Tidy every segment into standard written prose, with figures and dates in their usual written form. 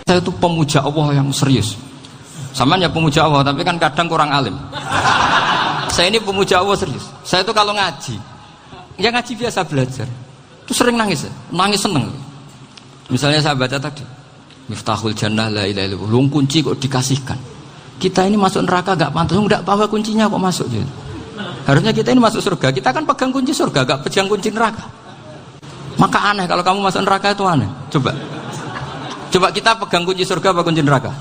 Saya itu pemuja Allah yang serius. Sampean ya pemuja Allah, tapi kan kadang kurang alim. Saya ini pemuja Allah serius. Saya itu kalau ngaji, ya ngaji biasa belajar, itu sering nangis, nangis seneng. Misalnya saya baca tadi, Miftahul Jannah la ilaha illallah, lung kunci kok dikasihkan. Kita ini masuk neraka gak pantas, enggak bawa kuncinya kok masuk gitu. Harusnya kita ini masuk surga, kita kan pegang kunci surga, gak pegang kunci neraka. Maka aneh kalau kamu masuk neraka itu aneh. Coba kita pegang kunci surga apa kunci neraka?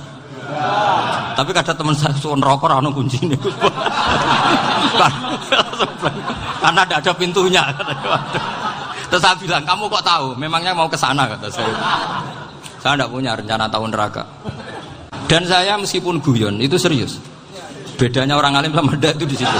Tapi kadang teman saya suka neraka ora ono kuncine. Karena tidak ada pintunya. Terus saya bilang, kamu kok tahu? Memangnya mau ke sana kata saya. Saya tidak punya rencana tahu neraka. Dan saya meskipun guyon itu serius. Bedanya orang alim sama ndak itu di situ.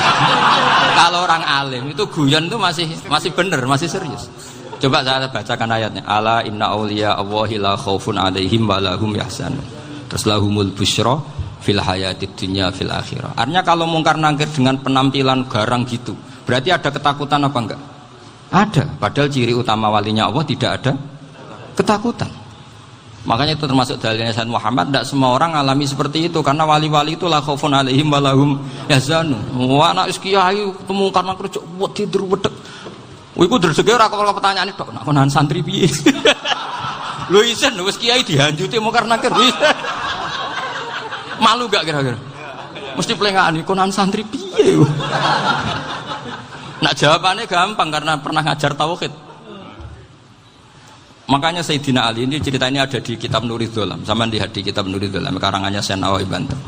Kalau orang alim itu guyon itu masih benar, masih serius. Coba saya bacakan ayatnya. Ala inna auliya Allahi la khaufun alaihim wa lahum yahzanun. Terus lahumul busyra fil hayatid dunya fil akhirah. Artinya kalau mungkar nangkir dengan penampilan garang gitu, berarti ada ketakutan apa enggak? Ada. Padahal ciri utama walinya Allah tidak ada ketakutan. Makanya itu termasuk dalilnya Sayyid Muhammad. Tidak semua orang alami seperti itu, karena wali-wali itu la khaufun alaihim wa lahum yahzanun. Wah anak kiai mungkar nangkir buat tidur wedek. Iku rezeki ora kok pertanyaan itu, nak konan santri piye? Lho isen wis kiai dihanjuti mungkar nakir wis. Malu gak kira-kira? Mesti pelengane konan santri piye? Nak jawabannya gampang karena pernah ngajar tauhid. Makanya Sayyidina Ali ini cerita ini ada di kitab Nurul Dzolam. Sama lihat di kitab Nurul Dzolam karangannya Syekh Nawawi Banten.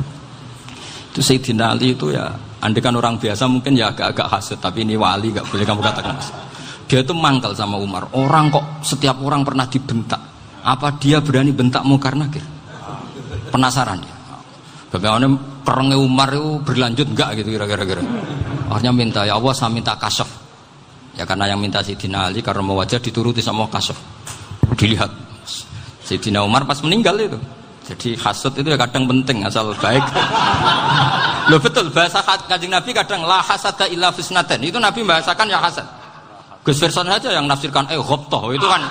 Itu Sayyidina Ali itu ya, andekan orang biasa mungkin ya agak-agak hasud, tapi ini wali gak boleh kamu katakan. Dia itu mangkal sama Umar. Orang kok setiap orang pernah dibentak. Apa dia berani bentak mungkar nakir? Penasaran dia. Bagaimana perangnya Umar itu berlanjut enggak gitu kira-kira. Akhirnya minta, ya Allah saya minta kasyaf. Ya karena yang minta Sayyidina Ali karena mau wajah dituruti sama kasyaf. Dilihat Sayyidina Umar pas meninggal itu. Jadi hasud itu ya kadang penting asal baik. Loh betul, bahasa Kanjeng Nabi kadang la hasada illa fisnaten. Itu Nabi membahasakan ya hasad. Gus Verson saja yang nafsirkan ghobtoh itu kan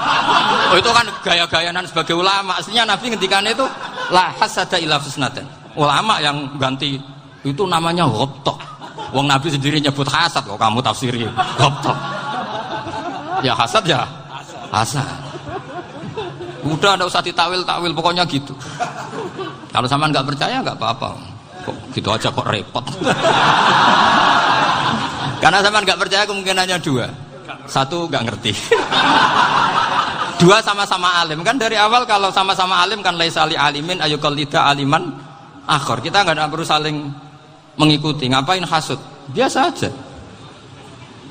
gaya-gayanan sebagai ulama. Aslinya Nabi ngendikannya itu la hasada illa fisnaten. Ulama yang ganti itu namanya ghobtoh. Wong Nabi sendiri nyebut hasad kok kamu tafsiri ghobtoh. Ya hasad ya hasad. Udah enggak usah ditawil-tawil pokoknya gitu. Kalau sampean enggak percaya enggak apa-apa. Kok gitu aja kok repot. Karena sampean enggak percaya kemungkinannya dua. Satu nggak ngerti, dua sama-sama alim kan dari awal. Kalau sama-sama alim kan laisali alimin ayukalida aliman akhor. Kita nggak perlu saling mengikuti. Ngapain hasud? Biasa aja.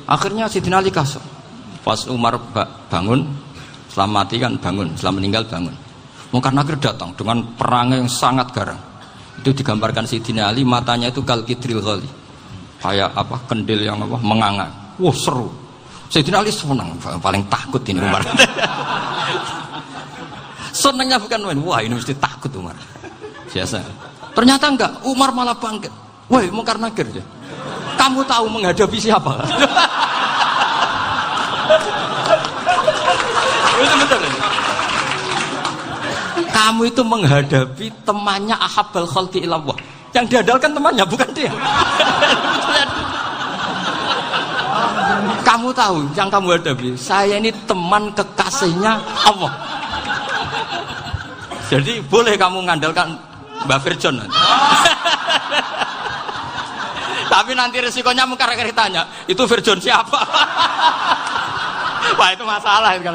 Akhirnya Sayyidina Ali kasar. Pas Umar bangun, setelah mati kan bangun, setelah meninggal bangun. Mungkar nakir datang dengan perang yang sangat garang. Itu digambarkan Sayyidina Ali matanya itu kalkidril ghali, kayak apa kendil yang apa menganga. Wah seru. Sayyidina Ali senang, paling takut ini Umar. Senangnya bukan main, wah ini mesti takut Umar. Biasa. Ternyata enggak, Umar malah bangkit. Woi, mungkar nakir ya. Kamu tahu menghadapi siapa? Itu betul. Kamu itu menghadapi temannya ahabbal khalqi ilallah. Yang diandalkan temannya bukan dia. Kamu tahu yang kamu hadapi, saya ini teman kekasihnya Allah. Jadi boleh kamu mengandalkan Mbak Virjon. Tapi nanti resikonya mungkar nakir tanya, itu Virjon siapa? Wah itu masalah itu kan.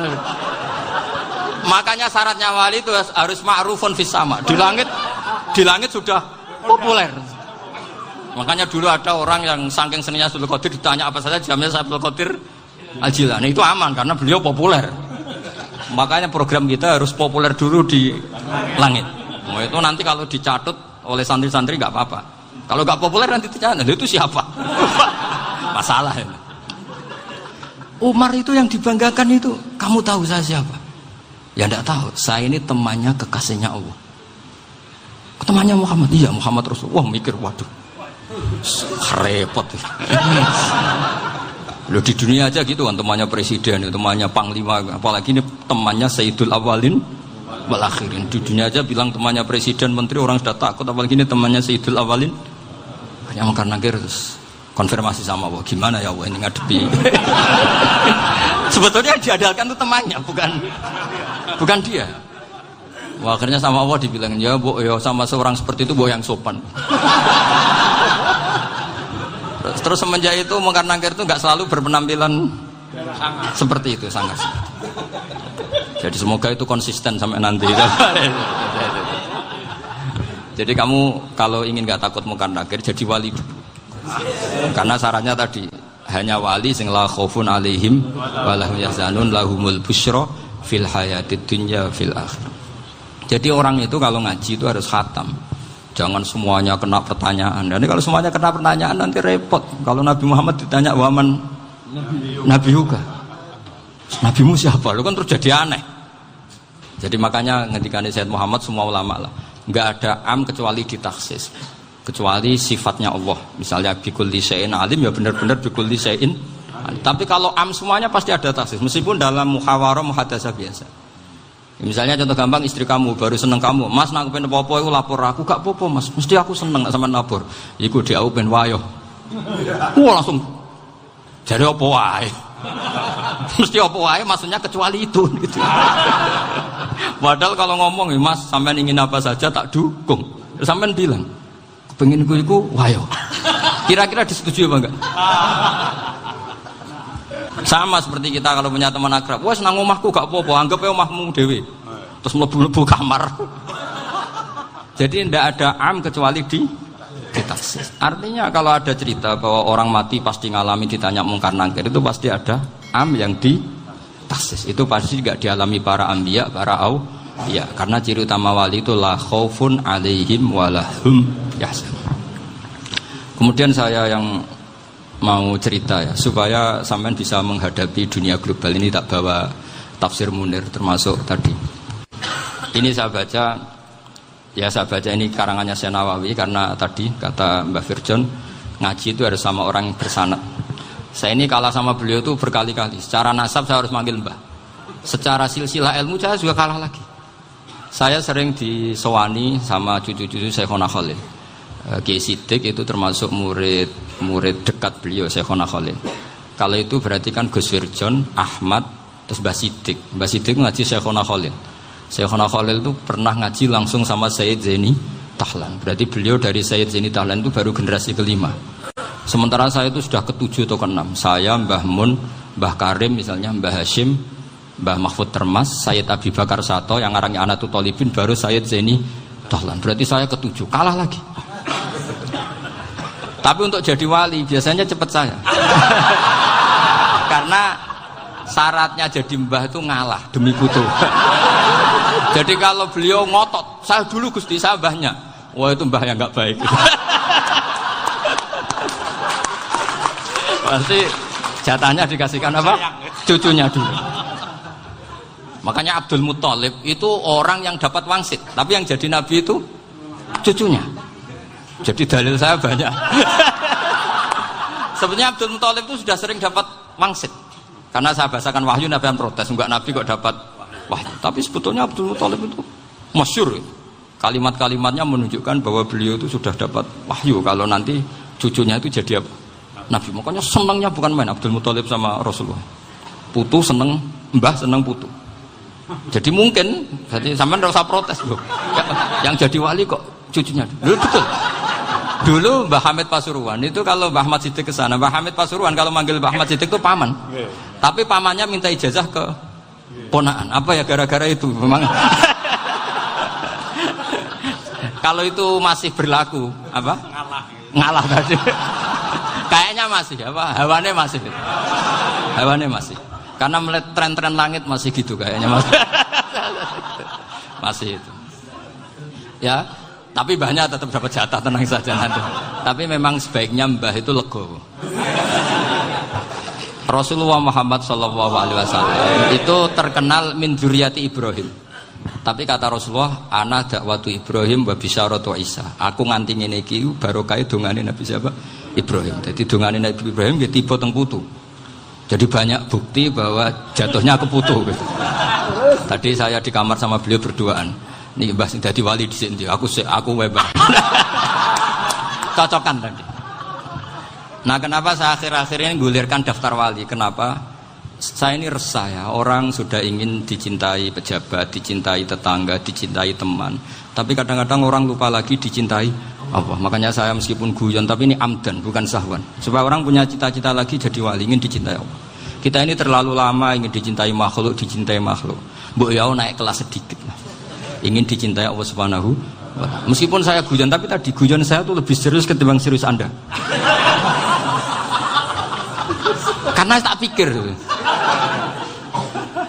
Makanya syaratnya wali itu harus ma'rufun fis sama. Di langit sudah populer. Makanya dulu ada orang yang saking seninya Abdul Qadir ditanya apa saja jamnya Abdul Qadir Al-Jilani, itu aman karena beliau populer. Makanya program kita harus populer dulu di langit. Oh, itu nanti kalau dicatut oleh santri-santri nggak apa-apa. Kalau nggak populer nanti ditanya, itu siapa? Masalah ini. Umar itu yang dibanggakan itu, kamu tahu saya siapa? Ya enggak tahu. Saya ini temannya kekasihnya Allah. Temannya Muhammad. Iya Muhammad Rasul. Wah mikir waduh. Repot. Loh di dunia aja gitu kan, temannya presiden, temannya panglima, apalagi ini temannya Sayyidul Awalin wal akhirin. Di dunia aja bilang temannya presiden, menteri, orang sudah takut, apalagi ini temannya Sayyidul Awalin. Hanya mengkar-nakir terus konfirmasi sama Allah, gimana ya Allah ini ngadepi. Sebetulnya diadalkan itu temannya, bukan dia. Wah, akhirnya sama Allah dibilang, ya Bu, ya sama seorang seperti itu Bu yang sopan. Terus semenjak itu mungkar nakir itu nggak selalu berpenampilan seperti itu, sangat. Jadi semoga itu konsisten sampai nanti. Jadi kamu kalau ingin nggak takut mungkar nakir, jadi wali dulu. Karena syaratnya tadi hanya wali sing la khaufun alaihim walahum yahzanun lahumul busyra fil hayatid dunya fil akhirah. Jadi orang itu kalau ngaji itu harus khatam. Jangan semuanya kena pertanyaan. Dan kalau semuanya kena pertanyaan nanti repot. Kalau Nabi Muhammad ditanya waman Nabi juga. Nabimu siapa? Lu kan terus jadi aneh. Jadi makanya ketika Sayyid Muhammad semua ulama lah, enggak ada am kecuali ditaksis. Kecuali sifatnya Allah. Misalnya bikulli syai'in alim ya benar-benar bikulli syai'in. Tapi kalau am semuanya pasti ada taksis. Meskipun dalam muhawarah muhadasah biasa. Misalnya contoh gampang, istri kamu baru seneng kamu, Mas nak pengen apa-apa aku lapor aku, gak apa-apa Mas, mesti aku seneng gak sama lapor. Iku dia aku pengen wayo. Wah langsung jadi apa wae. Mesti apa wae maksudnya kecuali itu gitu. Padahal kalau ngomong Mas sampean ingin apa saja tak dukung. Sampean bilang pengen iku wayo. Kira-kira disetujui apa enggak? Sama seperti kita kalau punya teman akrab, wes nang omahku gak apa-apa, anggap ya omahmu dewe. Terus mlebu-mlebu kamar. Jadi tidak ada am kecuali ditaksis. Artinya kalau ada cerita bahwa orang mati pasti ngalami ditanya mungkar nakir, itu pasti ada am yang ditaksis. Itu pasti juga dialami para anbiya, para auliya. Karena ciri utama wali itu la khaufun alaihim walahum yahzanun. Kemudian saya yang mau cerita ya supaya sampean bisa menghadapi dunia global ini, tak bawa tafsir Munir termasuk tadi. Ini saya baca ini karangannya Syekh Nawawi karena tadi kata Mbah Firjon ngaji itu harus sama orang yang bersanad. Saya ini kalah sama beliau itu berkali-kali. Secara nasab saya harus manggil Mbah. Secara silsilah ilmu saya juga kalah lagi. Saya sering disewani sama cucu-cucu Syekhona Khalil. Kiai Siddiq itu termasuk murid dekat beliau Syekhona Khalil. Kalau itu berarti kan Gus Wirjon, Ahmad, terus Mbah Siddiq. Mbah Siddiq ngaji Syekhona Khalil. Syekhona Khalil itu pernah ngaji langsung sama Sayyid Zaini Tahlan. Berarti beliau dari Sayyid Zaini Tahlan itu baru generasi kelima. Sementara saya itu sudah ke-7 atau ke-6. Saya, Mbah Mun, Mbah Karim misalnya, Mbah Hashim, Mbah Mahfud Termas, Sayyid Abi Bakar Sato yang arangnya Anatul Talibin, baru Sayyid Zaini Tahlan. Berarti saya ke-7, kalah lagi. Tapi untuk jadi wali biasanya cepat saya. Karena syaratnya jadi mbah itu ngalah demi putu. Jadi kalau beliau ngotot, saya dulu Gusti, saya mbahnya. Wah itu mbah yang nggak baik. Pasti jatahnya dikasihkan apa? Cucunya dulu. Makanya Abdul Muthalib itu orang yang dapat wangsit, tapi yang jadi nabi itu cucunya. Jadi dalil saya banyak. Sebenarnya Abdul Muthalib itu sudah sering dapat wangsit. Karena saya bahasakan wahyu, Nabi yang protes, enggak Nabi kok dapat wahyu. Tapi sebetulnya Abdul Muthalib itu masyhur. Kalimat-kalimatnya menunjukkan bahwa beliau itu sudah dapat wahyu kalau nanti cucunya itu jadi apa? Nabi. Makanya senangnya bukan main Abdul Muthalib sama Rasulullah. Putu seneng, mbah seneng putu. Jadi mungkin, jadi sampean enggak usah protes, Bro. Yang jadi wali kok cucunya. Dulu betul. Dulu Mbah Hamid Pasuruan itu kalau Mbah Ahmad Siddiq ke sana, Mbah Hamid Pasuruan kalau manggil Mbah Ahmad Siddiq itu paman. Tapi pamannya minta ijazah ke ponaan. Apa ya gara-gara itu memang. Kalau itu masih berlaku, apa? Ngalah tadi. Kayaknya masih apa? Hawane masih. Hawane masih. Karena melihat tren-tren langit masih gitu kayaknya masih. Masih itu. Ya. Tapi mbahnya tetap dapat jatah, tenang saja nanti. Tapi memang sebaiknya mbah itu legowo. Rasulullah Muhammad SAW itu terkenal min dzurriyyati Ibrahim. Tapi kata Rasulullah, ana dakwatu Ibrahim wa bisyaratu Isa. Aku nganti ngene iki barokah dongane Nabi siapa? Ibrahim. Jadi dongane Nabi Ibrahim nggih tiba teng putu. Jadi banyak bukti bahwa jatuhnya ke putu gitu. Tadi saya di kamar sama beliau berduaan. Nih Mbah sing dadi wali di sini. Aku webah. Cocokan tadi. Nah, kenapa saya akhir-akhir ini gulirkan daftar wali? Kenapa? Saya ini resah ya. Orang sudah ingin dicintai pejabat, dicintai tetangga, dicintai teman. Tapi kadang-kadang orang lupa lagi dicintai Allah. Makanya saya meskipun guyon, tapi ini amdan, bukan sahwan. Supaya orang punya cita-cita lagi jadi wali, ingin dicintai Allah. Kita ini terlalu lama ingin dicintai makhluk. Mbok ya naik kelas sedikit lah. Ingin dicintai Allah Subhanahu wa Ta'ala. Meskipun saya guyon, tapi tadi guyon saya tuh lebih serius ketimbang serius Anda. Karena tak pikir.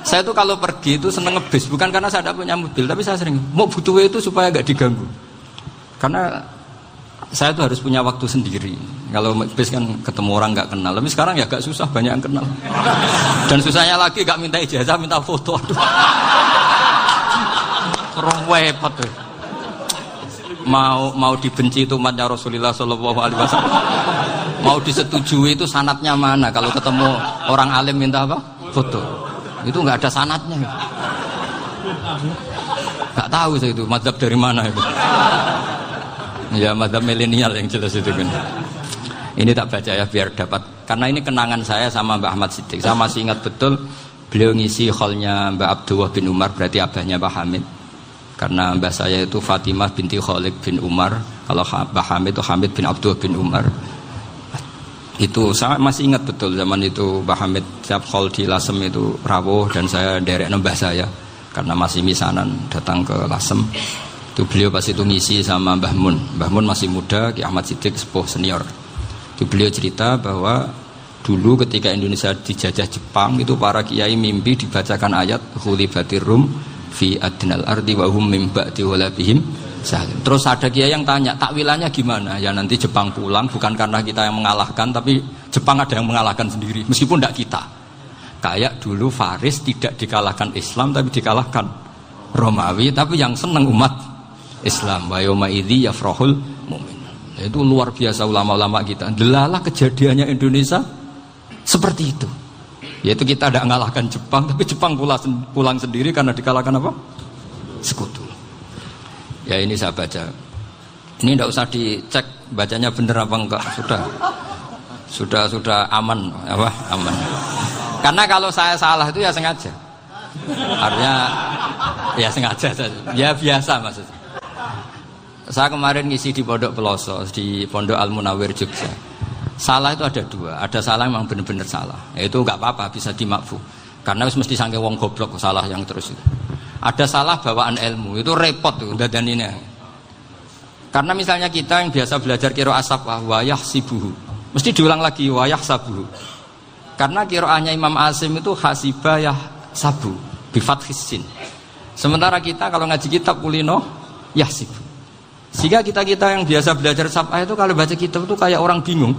Saya tuh kalau pergi itu seneng ngebis, bukan karena saya tidak punya mobil, tapi saya sering mau butuh itu supaya gak diganggu. Karena saya tuh harus punya waktu sendiri. Kalau bis kan ketemu orang nggak kenal, tapi sekarang ya agak susah, banyak yang kenal. Dan susahnya lagi nggak minta ijazah, minta foto. Repot tuh. Mau dibenci itu umatnya Rasulullah Shallallahu Alaihi Wasallam. Mau disetujui itu sanatnya mana? Kalau ketemu orang alim minta apa? Foto. Itu nggak ada sanatnya. Nggak tahu saya itu mazhab dari mana itu. Ya mazhab milenial yang jelas itu kan. Ini tak baca ya biar dapat, karena ini kenangan saya sama Mbak Ahmad Siddiq. Saya masih ingat betul beliau ngisi kholnya Mbak Abdullah bin Umar, berarti abahnya Mbak Hamid. Karena mbah saya itu Fatimah binti Khalid bin Umar. Kalau Mbak Hamid itu Hamid bin Abdullah bin Umar. Itu saya masih ingat betul zaman itu Mbak Hamid siap khol di Lasem itu rawuh dan saya derek mbah saya karena masih misanan datang ke Lasem. Itu beliau pas itu ngisi sama Mbah Mun. Mbah Mun masih muda, Ki Ahmad Siddiq sepuh senior. Itu beliau cerita bahwa dulu ketika Indonesia dijajah Jepang itu para kiai mimpi dibacakan ayat Khulibatir Rum fi adnal ardi wa hum min ba'di walabihim. Terus ada kiai yang tanya, takwilannya gimana? Ya nanti Jepang pulang bukan karena kita yang mengalahkan, tapi Jepang ada yang mengalahkan sendiri, meskipun tidak kita. Kayak dulu Faris tidak dikalahkan Islam, tapi dikalahkan Romawi, tapi yang senang umat Islam. Wa yauma idzi yafrahul mu'min. Itu luar biasa ulama-ulama kita. Delalah kejadiannya Indonesia seperti itu. Yaitu kita tidak mengalahkan Jepang, tapi Jepang pulang sendiri karena dikalahkan apa? Sekutu. Ya ini saya baca. Ini tidak usah dicek bacanya benar apa enggak, sudah aman apa? Aman. Karena kalau saya salah itu ya sengaja. Artinya ya sengaja saja. Ya biasa maksudnya. Saya kemarin ngisi di Pondok Peloso, di Pondok Al Munawir Jogja. Salah itu ada dua. Ada salah yang memang benar-benar salah. Ya, itu enggak apa-apa, bisa dimakfu. Karena mesti sangke wong goblok salah yang terus itu. Ada salah bawaan ilmu, itu repot tuh dan ini. Karena misalnya kita yang biasa belajar qiraah safah wa yahsibuhu, mesti diulang lagi wa yahsabuhu. Karena qiraahnya Imam Asim itu hasibah yahsabu bi fathis sin. Sementara kita kalau ngaji kitab kulino yahsib. Sehingga kita yang biasa belajar safah itu kalau baca kitab itu kayak orang bingung.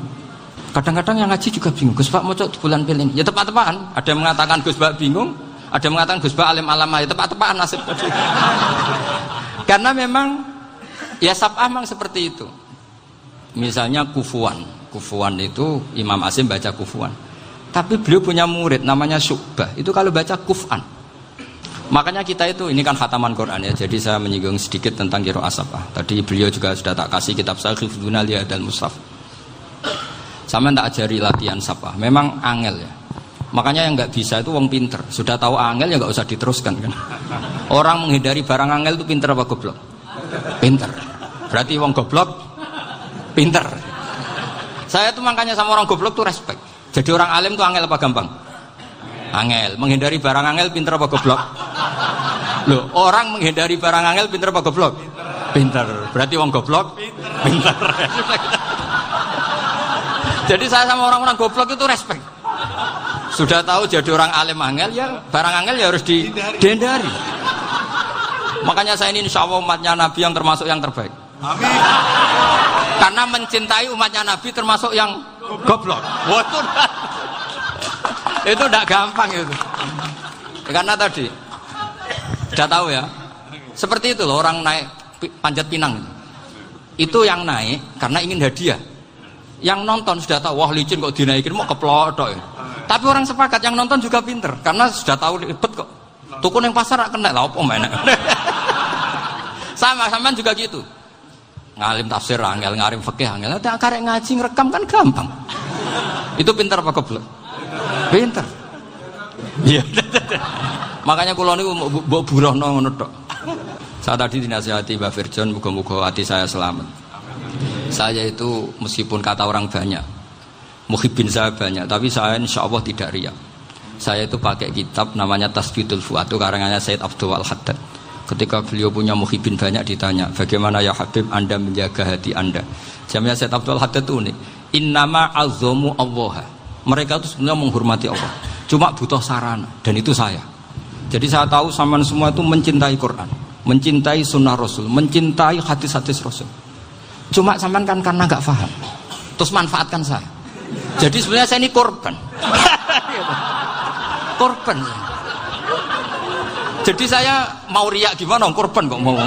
Kadang-kadang yang ngaji juga bingung. Gus Pak mau cok di bulan pilih. Ya tepat-tepatan. Ada yang mengatakan Gus Pak bingung. Ada yang mengatakan Gus Ba alim alama, ya tepat-tepat nasib tadi. Karena memang ya sab'ah memang seperti itu. Misalnya kufuan itu Imam Asim baca kufuan. Tapi beliau punya murid namanya Syu'bah. Itu kalau baca kuf'an. Makanya kita itu, ini kan khataman Quran ya. Jadi saya menyinggung sedikit tentang qiraah sab'ah. Tadi beliau juga sudah tak kasih kitab saya Hifdzuna Liyadal Mushaf. Sama tak ajari latihan sab'ah. Memang angel ya. Makanya yang nggak bisa itu wong pinter. Sudah tahu angel ya nggak usah diteruskan kan. Orang menghindari barang angel itu pinter apa goblok? Pinter. Berarti wong goblok pinter. Saya tuh makanya sama orang goblok tuh respect. Jadi orang alim tuh angel apa gampang? Angel. Menghindari barang angel pinter apa goblok? Loh, orang menghindari barang angel pinter apa goblok? Pinter. Berarti wong goblok pinter. Jadi saya sama orang-orang goblok itu respect. Sudah tahu jadi orang alim angel ya barang angel ya harus dihindari. Makanya saya ini insya Allah umatnya Nabi yang termasuk yang terbaik. Amin. Karena mencintai umatnya Nabi termasuk yang goblok. Itu tidak gampang itu. Karena tadi sudah tahu ya. Seperti itu loh orang naik Panjat Pinang. Itu yang naik karena ingin hadiah. Yang nonton sudah tahu wah licin kok dinaikin mau keplodok ya. Tapi orang sepakat yang nonton juga pinter karena sudah tahu ribet kok Tuku ning pasar rak kena lah opo menek. Sama sampean juga gitu. Ngalim tafsir angel, ngalim fikih angel. Nek karek ngaji ngerekam kan gampang. Itu pintar apa goblok? Pintar. Iya. Makanya kula niku mbok burohno ngono tok. Saya tadi dinasihati Mbak Firjon, muga-muga hati saya selamat. Saya itu meskipun kata orang banyak, muhibbin saya banyak, tapi saya insya Allah tidak riya. Saya itu pakai kitab namanya Tasbidul Fuad, itu karangannya Said Abdul Al-Haddad. Ketika beliau punya muhibbin banyak ditanya, bagaimana ya Habib Anda menjaga hati Anda? Jamnya Said Abdul Al-Haddad itu unik. Innama azzamu Allah. Mereka itu sebenarnya menghormati Allah, cuma butuh sarana, dan itu saya. Jadi saya tahu sampean semua itu mencintai Quran, mencintai sunnah Rasul, mencintai hadis-hadis Rasul. Cuma sampean kan karena nggak paham, terus manfaatkan saya. Jadi sebenarnya saya ini korban. Korban. Jadi saya mau riak gimana? Korban kok mau.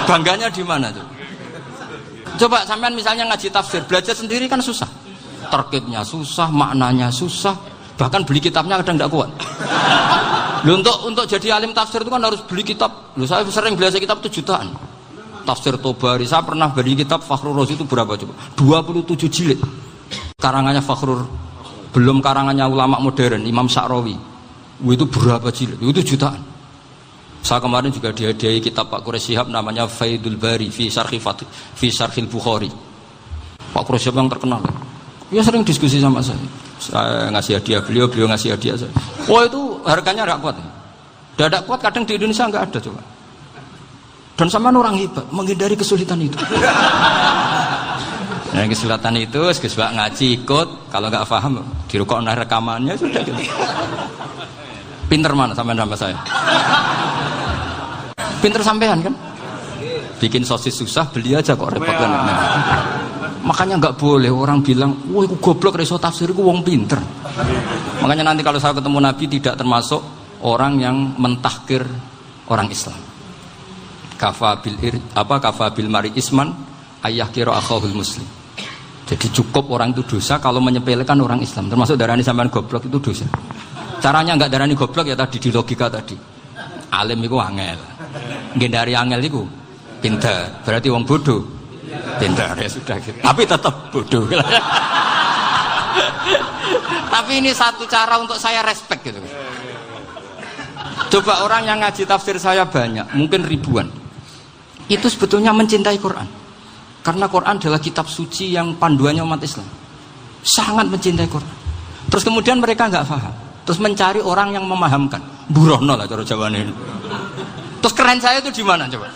Bangganya di mana tuh? Coba sampean misalnya ngaji tafsir, belajar sendiri kan susah. Terkitnya susah, maknanya susah, bahkan beli kitabnya kadang nggak kuat. Loh, untuk jadi alim tafsir itu kan harus beli kitab. Loh, saya sering belajar kitab itu jutaan. Tafsir Tobari, saya pernah beli kitab Fakhrur Razi itu berapa coba? 27 jilid. Karangannya Fakhrur, belum karangannya ulama modern, Imam Sya'rawi. Itu berapa jilid? Itu jutaan. Saya kemarin juga dihadiahi kitab Pak Quraish Shihab namanya Faidul Bari fi Syarhil Bukhari. Pak Quraish Shihab yang terkenal. Dia sering diskusi sama saya. Saya ngasih hadiah beliau ngasih hadiah saya. Wah, itu harganya nggak kuat. Tidak kuat, kadang di Indonesia nggak ada coba. Dan sama orang hebat menghindari kesulitan itu. Nah, kesulitan itu sebab ngaji ikut, kalau nggak paham dirukok rekamannya sudah gitu. Pinter mana sampean sama saya? Pinter sampean kan? Bikin sosis susah, beli aja kok repot kan. Nah, makanya nggak boleh orang bilang, wah aku goblok reso tafsir, aku wong pinter. Makanya nanti kalau saya ketemu Nabi tidak termasuk orang yang mentahkir orang Islam. Kafabil mari isman ayah kira akhahul muslim. Jadi cukup orang itu dosa kalau menyepelekan orang Islam, termasuk darani sampean goblok itu dosa. Caranya nggak darani goblok ya tadi di logika tadi. Alim itu angel, gendari angel itu pinter, berarti wong bodoh pinter ya sudah gitu. Tapi tetap bodoh. Tapi ini satu cara untuk saya respect gitu. Coba orang yang ngaji tafsir saya banyak, mungkin ribuan. Itu sebetulnya mencintai Quran. Karena Quran adalah kitab suci yang panduannya umat Islam. Sangat mencintai Quran. Terus kemudian mereka nggak paham. Terus mencari orang yang memahamkan. Burono lah cara jawabannya ini. Terus keren saya itu di mana coba?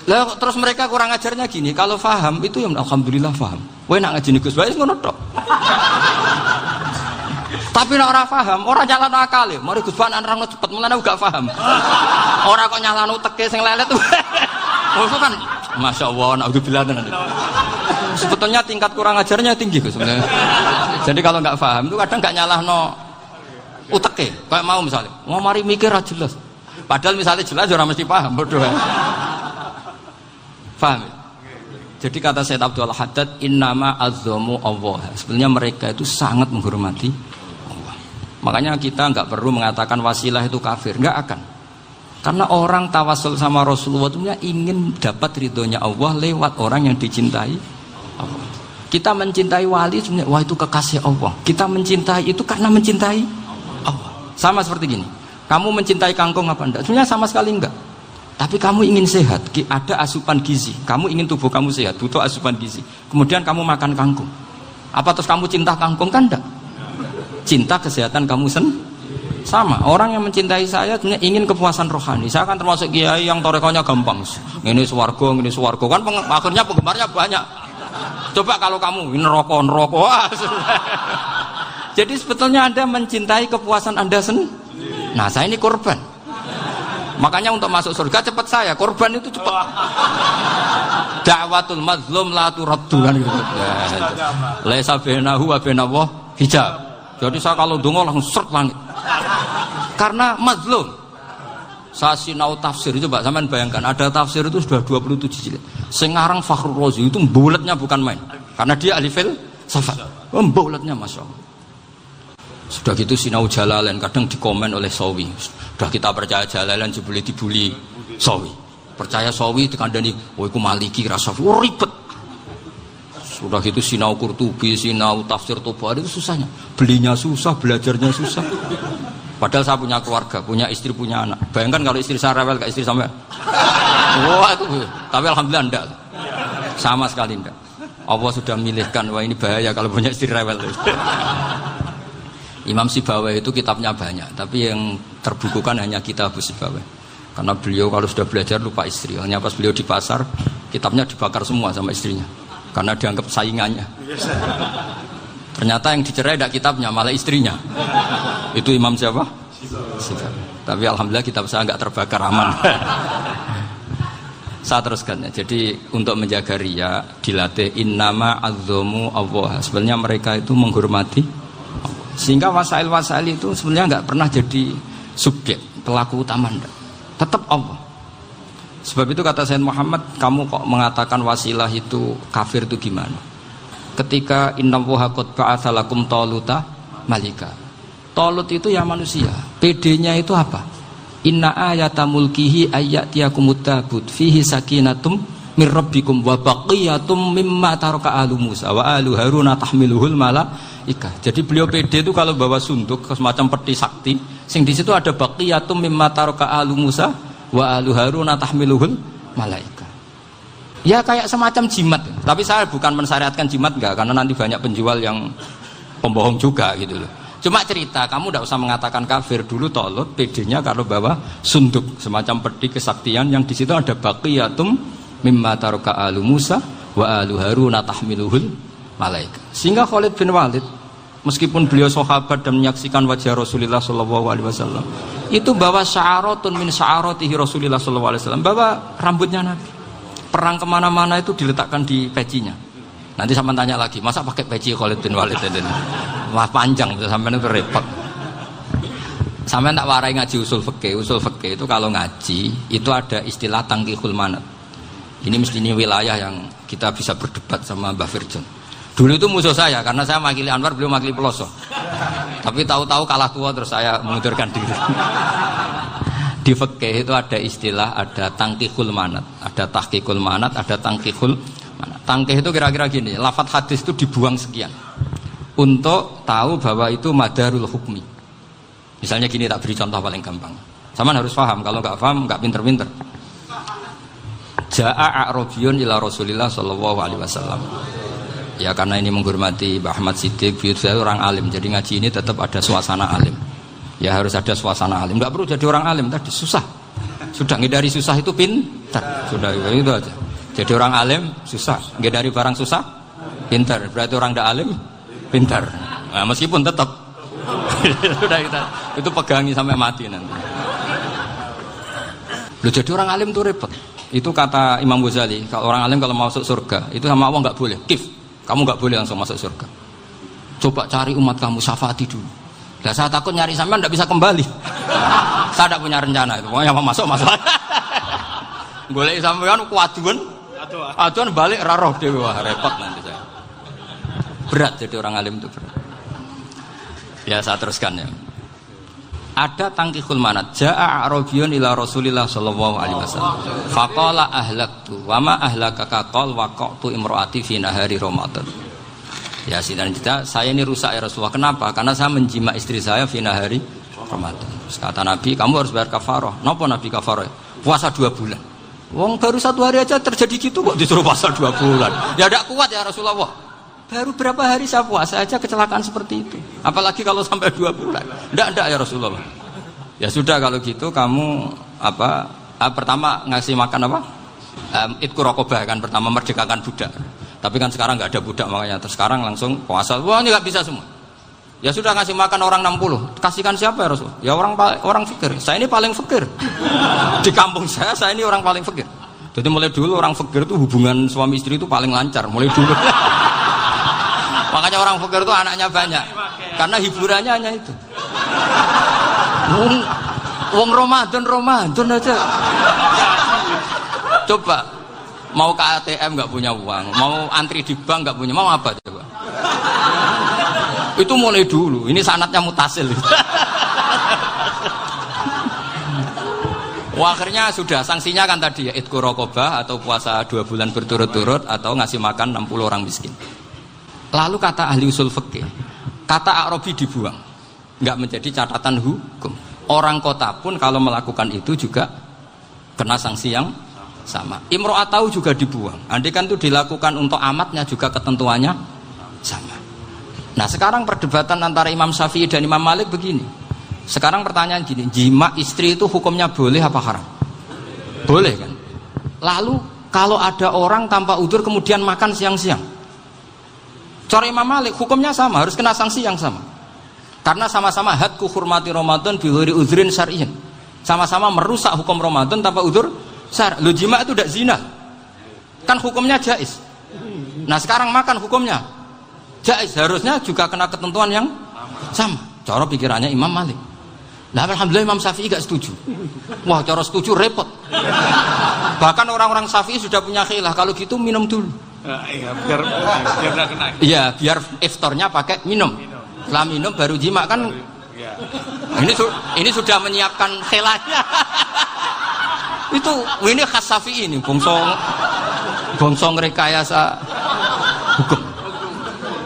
Lah terus mereka kurang ajarnya gini, kalau paham itu ya alhamdulillah paham. Kowe nak ngaji Gus Bae ngono tok. Tapi nek ora paham, ora nyalano akale. Mari Gus Bae nerangno cepet, mulane gak paham. Ora kok nyalano teke sing lelet. Oh kan masyaallah naudzubillah tenan. Sebetulnya tingkat kurang ajarnya tinggi Gus sebenarnya. Jadi kalau nggak paham itu kadang nggak nyalahno uteke. Kayak mau misalnya, mau mari mikir ra jelas. Padahal misalnya jelas orang mesti paham, bodoh ya. Paham ya? Jadi kata Said Abdul Haddad, innama azzamu Allah. Sebenarnya mereka itu sangat menghormati Allah. Makanya kita nggak perlu mengatakan wasilah itu kafir, nggak akan. Karena orang tawasul sama Rasulullah itu ingin dapat ridhonya Allah lewat orang yang dicintai Allah. Kita mencintai wali sebenarnya, wah itu kekasih Allah. Kita mencintai itu karena mencintai Allah. Sama seperti gini, kamu mencintai kangkung apa enggak? Sebenarnya sama sekali enggak. Tapi kamu ingin sehat, ada asupan gizi. Kamu ingin tubuh kamu sehat, butuh asupan gizi. Kemudian kamu makan kangkung. Apa terus kamu cinta kangkung kan enggak? Cinta kesehatan kamu sama. Orang yang mencintai saya sebenarnya ingin kepuasan rohani. Saya kan termasuk kiai yang torekonya gampang. Ini swarga kan akhirnya penggemarnya banyak. Coba kalau kamu ini neraka. Wah, jadi sebetulnya Anda mencintai kepuasan Anda sendiri. Nah, saya ini korban. Makanya untuk masuk surga cepat saya, korban itu cepat. Da'watul mazlum la turaddu kan gitu. Laisa bainahu wa bainallah hijab. Jadi saya kalau donga langsung seret langit. Karena mazlum. Saya sinau tafsir itu, Pak, sampean bayangkan ada tafsir itu sudah 27 jilid. Sing ngarang Fakhrur Razi itu buletnya bukan main. Karena dia ahli filsafat. Buletnya masyaallah. Sudah gitu sinau Jalalain kadang dikomen oleh Sawi. Sudah kita percaya Jalalain jebule dibuli Sawi. Percaya Sawi dikandani, "Oh iku Maliki rasa ribet." Sudah gitu sinau Qurtubi, sinau tafsir Tabari itu susahnya. Belinya susah, belajarnya susah. Padahal saya punya keluarga, punya istri, punya anak. Bayangkan kalau istri saya rewel kayak istri sampai. Wah itu. Tapi alhamdulillah enggak. Sama sekali enggak. Allah sudah milihkan, wah ini bahaya kalau punya istri rewel. Imam Sibawai itu kitabnya banyak, tapi yang terbukukan hanya kitab Sibawai. Karena beliau kalau sudah belajar lupa istri. Hanya pas beliau di pasar, kitabnya dibakar semua sama istrinya. Karena dianggap saingannya. Ternyata yang dicerai tidak kitabnya, malah istrinya. Itu Imam siapa? Sibawai. Tapi alhamdulillah kitab saya nggak terbakar, aman. Saya teruskan ya. Jadi untuk menjaga riya dilatih innama azzamu Allah. Sebenarnya mereka itu menghormati. Sehingga wasail-wasail itu sebenarnya nggak pernah jadi subjek pelaku utama, tetap Allah. Sebab itu kata Sayyid Muhammad, kamu kok mengatakan wasilah itu kafir itu gimana? Ketika innallaha qad ba'atsa lakum taluta malika. Talut itu ya manusia. PD-nya itu apa? Inna ayata mulkihi ayyatiyakumut tabut fihi sakinatum mir rabbikum wa baqiyatum mimma taraka alu Musa wa alu Haruna tahmiluhul malaikah. Jadi beliau PD itu kalau bawa sunduk semacam peti sakti, sing di situ ada baqiyatum mimma taraka alu Musa wa alu Haruna tahmiluhul malaikah. Ya kayak semacam jimat. Tapi saya bukan mensyariatkan jimat enggak, karena nanti banyak penjual yang pembohong juga gitu loh. Cuma cerita, kamu tidak usah mengatakan kafir. Dulu Talut PD-nya kalau bawa sunduk semacam peti kesaktian yang di situ ada baqiyatum mimma taraka alu Musa wa alu Haruna tahmiluhul malaika. Sehingga Khalid bin Walid meskipun beliau sahabat dan menyaksikan wajah Rasulullah sallallahu alaihi wasallam, itu bawa sya'aratun min sya'aratihi Rasulullah sallallahu alaihi wasallam, bawa rambutnya Nabi. Perang kemana-mana itu diletakkan di pecinya. Nanti sampean tanya lagi, masa pakai peci Khalid bin Walid ini? Wah panjang, sampean itu repot. Sampean tak warai ngaji usul fikih. Usul fikih itu kalau ngaji itu ada istilah tangkihul manat. Ini mesti wilayah yang kita bisa berdebat sama Mbah Firjon. Dulu itu musuh saya karena saya makili Anwar, beliau makili Peloso. Tapi tahu-tahu kalah tua terus saya mengundurkan diri. Di fikih itu ada istilah, ada tangkihul manat, ada tahqiqul manat, ada tangkihul manat. Tangkih itu kira-kira gini, lafadz hadis itu dibuang sekian untuk tahu bahwa itu madarul hukmi. Misalnya gini, tak beri contoh paling gampang. Sama harus paham, kalau nggak paham nggak pinter-pinter. Ja'a a'rabiyun ila Rasulillah sallallahu alaihi wasallam. Ya karena ini menghormati Mbah Ahmad Siddiq, beliau orang alim, jadi ngaji ini tetap ada suasana alim. Ya harus ada suasana alim. Enggak perlu jadi orang alim tadi, susah. Sudah ngindari susah itu pintar. Sudah itu aja. Jadi orang alim susah, ngindari barang susah pintar. Berarti orang tidak alim pintar. Nah, meskipun tetap sudah itu pegangi sampai mati nanti. Loh, jadi orang alim itu repot. Itu kata Imam Ghazali, kalau orang alim kalau mau masuk surga itu sama Allah nggak boleh. Kif, kamu nggak boleh langsung masuk surga. Coba cari umat kamu, syafaati dulu. Nah, saya takut nyari sampean nggak bisa kembali. Saya tidak punya rencana itu. Pokoknya masuk. Golek sampean kuaduan, aduan balik raroh dewe, wah repot nanti saya. Berat jadi orang alim itu berat. Ya saya teruskan ya. Ada tangkihul manat. Ja'a a'rabiyun ila Rasulillah sallallahu alaihi wasallam. Faqala ahlaktu wa ma ahlakaka qal waqatu imraati fi nahari Ramadan. Ya sidang kita, saya ini rusak ya Rasulullah. Kenapa? Karena saya menjima istri saya fi nahari Ramadan. Terus kata Nabi, kamu harus bayar kafarah. Napa Nabi kafarah? Puasa 2 bulan. Wong baru 1 hari aja terjadi gitu kok disuruh puasa 2 bulan. Ya tidak kuat ya Rasulullah. Baru berapa hari saya puasa aja kecelakaan seperti itu. Apalagi kalau sampai 2 bulan. Tidak ya Rasulullah. Ya sudah kalau gitu kamu pertama ngasih makan apa? Itqu raqabah kan, pertama merdekakan budak. Tapi kan sekarang nggak ada budak makanya terus sekarang langsung puasa. Wah ini nggak bisa semua. Ya sudah ngasih makan orang 60. Kasihkan siapa ya Rasul? Ya orang fakir. Saya ini paling fakir. Di kampung saya ini orang paling fakir. Jadi mulai dulu orang fakir itu hubungan suami istri itu paling lancar mulai dulu. Makanya orang fakir itu anaknya banyak. Karena hiburannya hanya itu. Wong Ramadan aja. Coba mau ke ATM nggak punya uang, mau antri di bank nggak punya, mau apa coba? Itu mulai dulu. Ini sanatnya mutasil. Wah, akhirnya sudah sanksinya kan tadi ya idku raqabah atau puasa 2 bulan berturut-turut atau ngasih makan 60 orang miskin. Lalu kata ahli usul fikih, kata Arabi dibuang, nggak menjadi catatan hukum. Orang kota pun kalau melakukan itu juga kena sanksi yang sama. Imro'atau juga dibuang. Andai kan itu dilakukan untuk amatnya juga ketentuannya sama. Nah sekarang perdebatan antara Imam Syafi'i dan Imam Malik begini. Sekarang pertanyaan gini, jima istri itu hukumnya boleh apa haram? Boleh kan? Lalu kalau ada orang tanpa udzur kemudian makan siang-siang, cara Imam Malik hukumnya sama, harus kena sanksi yang sama. Karena sama-sama hadku hurmati Ramadan bi ghairi udzrin syar'iyyin. Sama-sama merusak hukum Ramadan tanpa udzur syar'. Lo jima itu tidak zina. Kan hukumnya jaiz. Nah, sekarang makan hukumnya jaiz, harusnya juga kena ketentuan yang sama. Cara pikirannya Imam Malik. Nah, alhamdulillah Imam Syafi'i gak setuju. Wah, cara setuju repot. Bahkan orang-orang Syafi'i sudah punya khilaf, kalau gitu minum dulu. Iya, biar gak kena. Iya, biar iftarnya pakai minum. Setelah minum baru jima kan. Ya. Ini sudah menyiapkan khilafnya. Ini khas Syafi'i ini, bongsong rekayasa hukum.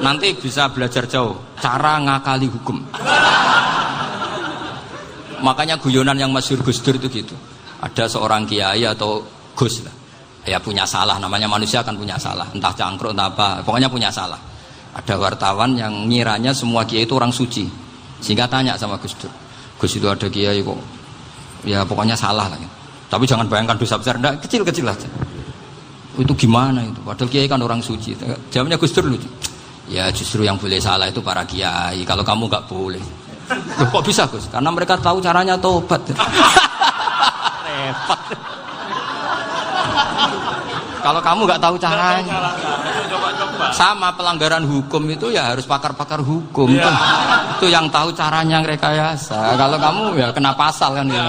Nanti bisa belajar jauh cara ngakali hukum. Makanya guyonan yang masyhur Gus Dur itu gitu. Ada seorang kiai atau Gus lah, ya punya salah, namanya manusia kan punya salah, entah cangkruk entah apa, pokoknya punya salah. Ada wartawan yang ngiranya semua kiai itu orang suci, sehingga tanya sama Gus Dur, Gus itu ada kiai kok, ya pokoknya salah lah. Tapi jangan bayangkan dosa besar, enggak, kecil-kecil aja. Itu gimana itu? Padahal kiai kan orang suci. Jawabnya Gus Dur lucu. Ya justru yang boleh salah itu para kiai. Kalau kamu nggak boleh. Loh, kok bisa Gus? Karena mereka tahu caranya tobat. Repot. Kalau kamu nggak tahu caranya, sama pelanggaran hukum itu ya harus pakar-pakar hukum. Itu yang tahu caranya rekayasa. Kalau kamu ya kena pasal kan. Ya.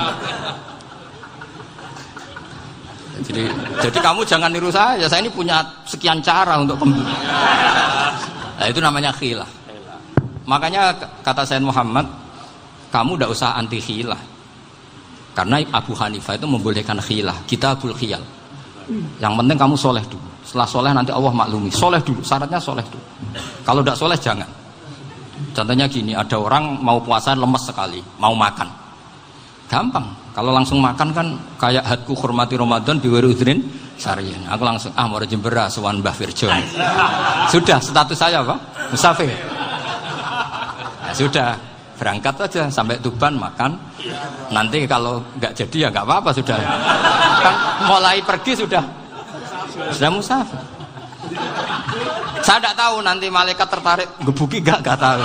Jadi kamu jangan niru saya. Saya ini punya sekian cara untuk Nah, itu namanya khilaf. Makanya kata Sayyid Muhammad, kamu tidak usah anti khilaf. Karena Abu Hanifah itu membolehkan khilaf, kitabul khiyal. Yang penting kamu soleh dulu. Setelah soleh nanti Allah maklumi. Soleh dulu, syaratnya soleh dulu. Kalau tidak soleh jangan. Contohnya gini, ada orang mau puasa lemes sekali, mau makan. Gampang. Kalau langsung makan kan kayak hadku hormati Ramadan biwari udrin syar'iyyin. Aku langsung mau jembera sowan Mbah Firjon. Sudah status saya apa? Musafir. Ya, sudah berangkat aja sampai Tuban makan. Nanti kalau nggak jadi ya nggak apa-apa sudah. Kan mulai pergi sudah musafir. Saya tidak tahu nanti malaikat tertarik gebuki nggak tahu.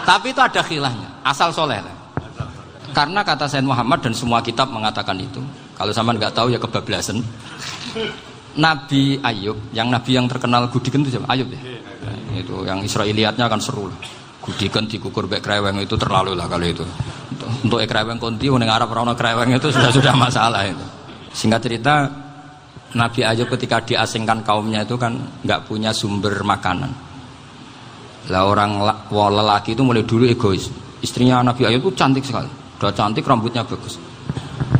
Tapi itu ada khilafnya. Asal soleh. Karena kata Sayyid Muhammad dan semua kitab mengatakan itu. Kalau sama nggak tahu ya kebablasan. Nabi Ayub, yang nabi yang terkenal gudikan itu siapa? Ayub ya. Nah, itu yang Israiliyatnya kan seru lah. Gudikan dikukur bek kreweng itu terlalu lah kalau itu. Untuk kreweng konti ning Arab ora ono kreweng itu sudah masalah itu. Singkat cerita, Nabi Ayub ketika diasingkan kaumnya itu kan nggak punya sumber makanan. Lah orang lelaki itu mulai dulu egois. Istrinya Nabi Ayub itu cantik sekali. Udah cantik, rambutnya bagus.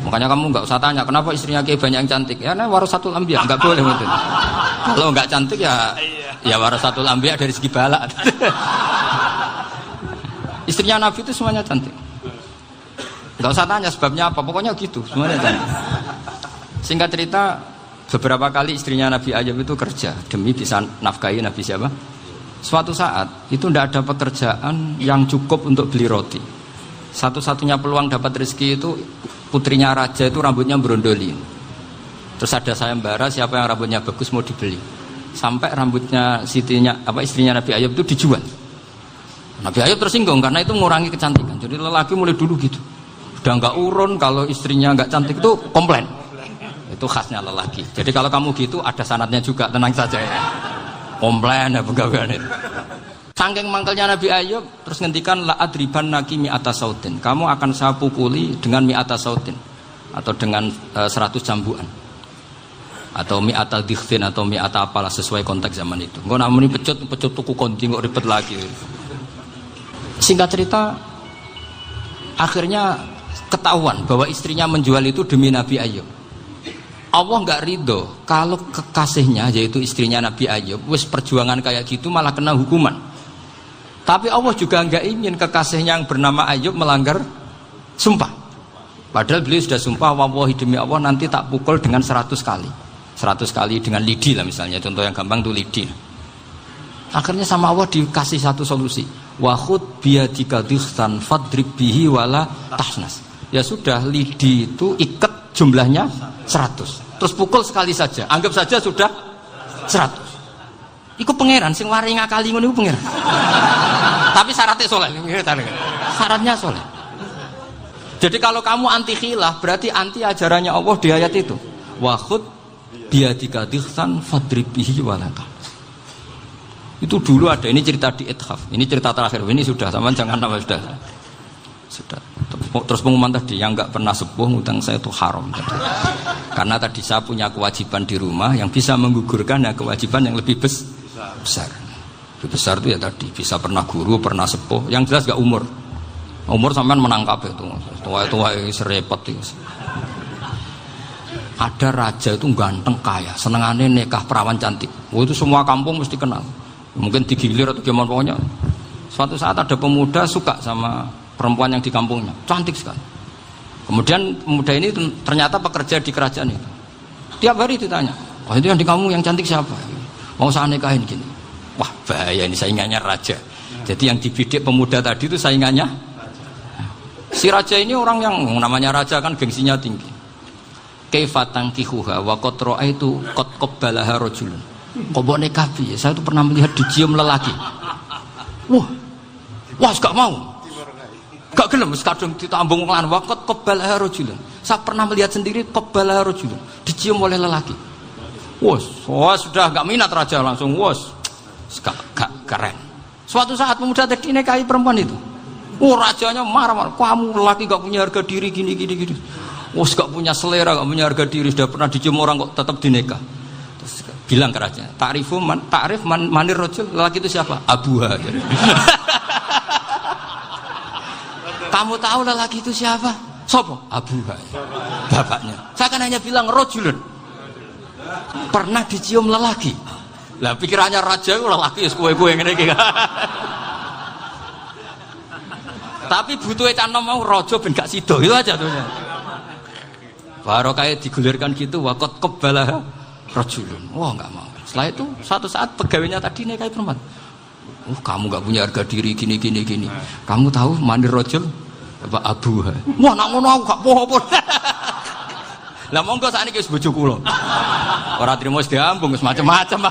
Makanya kamu nggak usah tanya kenapa istrinya kayak banyak yang cantik. Ya nah warasatul anbiya, nggak boleh gitu. Kalau nggak cantik ya warasatul anbiya dari segi balak. Istrinya Nabi itu semuanya cantik. Nggak usah tanya sebabnya apa, pokoknya gitu, semuanya cantik. Singkat cerita, beberapa kali istrinya Nabi Ayub itu kerja demi bisa nafkahi Nabi siapa? Suatu saat itu tidak ada pekerjaan yang cukup untuk beli roti. Satu-satunya peluang dapat rezeki itu putrinya raja itu rambutnya berondolin. Terus ada sayembara siapa yang rambutnya bagus mau dibeli. Sampai rambutnya istrinya Nabi Ayub itu dijual. Nabi Ayub tersinggung karena itu mengurangi kecantikan. Jadi lelaki mulai dulu gitu. Udah nggak urun kalau istrinya nggak cantik itu komplain. Itu khasnya lelaki. Jadi kalau kamu gitu ada sanadnya juga, tenang saja ya. Komplain ya pegawaian itu. Saking mangkelnya Nabi Ayub terus ngendikan la adriban naki mi'ata sautin. Kamu akan saya pukuli dengan mi'ata sautin atau dengan 100 cambukan. Atau mi'ata dikhtin atau mi'ata apalah sesuai konteks zaman itu. Engko namanya pecut tuku konti kok ribet lagi. Singkat cerita, akhirnya ketahuan bahwa istrinya menjual itu demi Nabi Ayub. Allah nggak ridho kalau kekasihnya yaitu istrinya Nabi Ayub wis perjuangan kayak gitu malah kena hukuman. Tapi Allah juga nggak ingin kekasihnya yang bernama Ayub melanggar sumpah. Padahal beliau sudah sumpah, wallahi demi Allah nanti tak pukul dengan 100 kali. 100 kali dengan lidi lah misalnya, contoh yang gampang tuh lidi. Akhirnya sama Allah dikasih satu solusi. Wa khud biyadika dikhtan fadrib bihi wala tahnas. Ya sudah, lidi itu ikat jumlahnya 100. Terus pukul sekali saja, anggap saja sudah 100. Iku pangeran sing wari ngakali ngono iku pangeran. Tapi syaratnya soleh, syaratnya soleh. Jadi kalau kamu anti khilaf berarti anti ajarannya Allah di ayat itu. Wa khud biyadika dikhtan fadrib bihi wala tahnas. Itu dulu ada, ini cerita di Ithaf, ini cerita terakhir, ini sudah, sama jangan nama sudah. Terus pengumuman tadi, yang nggak pernah sepuh ngutang saya itu haram. Karena tadi saya punya kewajiban di rumah yang bisa menggugurkan ya kewajiban yang lebih besar. Lebih besar itu ya tadi, bisa pernah guru, pernah sepuh, yang jelas nggak umur. Umur sampean menangkap itu, tua-tua serepet itu. Ada raja itu ganteng kaya, senengannya nikah perawan cantik. Oh, itu semua kampung mesti kenal. Mungkin digilir atau gimana pokoknya. Suatu saat ada pemuda suka sama perempuan yang di kampungnya, cantik sekali. Kemudian pemuda ini ternyata pekerja di kerajaan itu. Tiap hari ditanya, "Oh, itu yang di kamu yang cantik siapa? Mau saya nikahin gini." Wah, bahaya ini, saingannya raja. Jadi yang dibidik pemuda tadi itu saingannya. Si raja ini orang yang namanya raja kan gengsinya tinggi. Kaifatang kihuha wa qad ra'aitu qad qabbalaha rajulun. Kok mbok nikah piye? Saya itu pernah melihat dicium lelaki. Wah, gak mau. Gak gelem wis kadung ditambung lan waqt qabbalaha rajulun. Saya pernah melihat sendiri qabbalaha rajulun, dicium oleh lelaki. Wah, sudah gak minat raja langsung gak keren. Suatu saat pemuda tadi nikahi perempuan itu. Rajanya marah-marah, kamu lelaki gak punya harga diri gini. Gak punya selera, gak punya harga diri, sudah pernah dicium orang kok tetap dinikah. Terus bilang ke raja, ta'rif manir rajul, lelaki itu siapa? Abuha. Kamu tahu lelaki itu siapa? Sopo? Abuha. Bapaknya. Saya kan hanya bilang rajulun. Pernah dicium lelaki. Lah pikirannya raja itu lelaki kue-kue ngene iki. Tapi butuh canom mau raja ben gak sida, itu aja tuh. Baru kayak digulirkan gitu, waqat qabbalah rajulun. Wah, enggak mau. Setelah itu suatu saat pegawainya tadi nikahi perempuan. Kamu enggak punya harga diri gini. Kamu tahu mandir rajul apa abuha? Wah, nak ngono aku gak poho-poho. Lah monggo sakniki wis bojo kula. Ora trimo wis diambung wis macam-macam.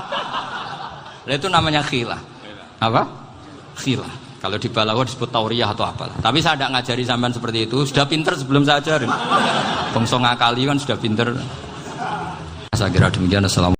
Lah itu namanya khilah. Apa? Khilah. Kalau di Balawa disebut tauriyah atau apalah. Tapi saya tidak ngajari sampean seperti itu. Sudah pinter sebelum saya ajarin. Bangsa ngakali kan sudah pinter. Saya kira demikian. Assalamualaikum.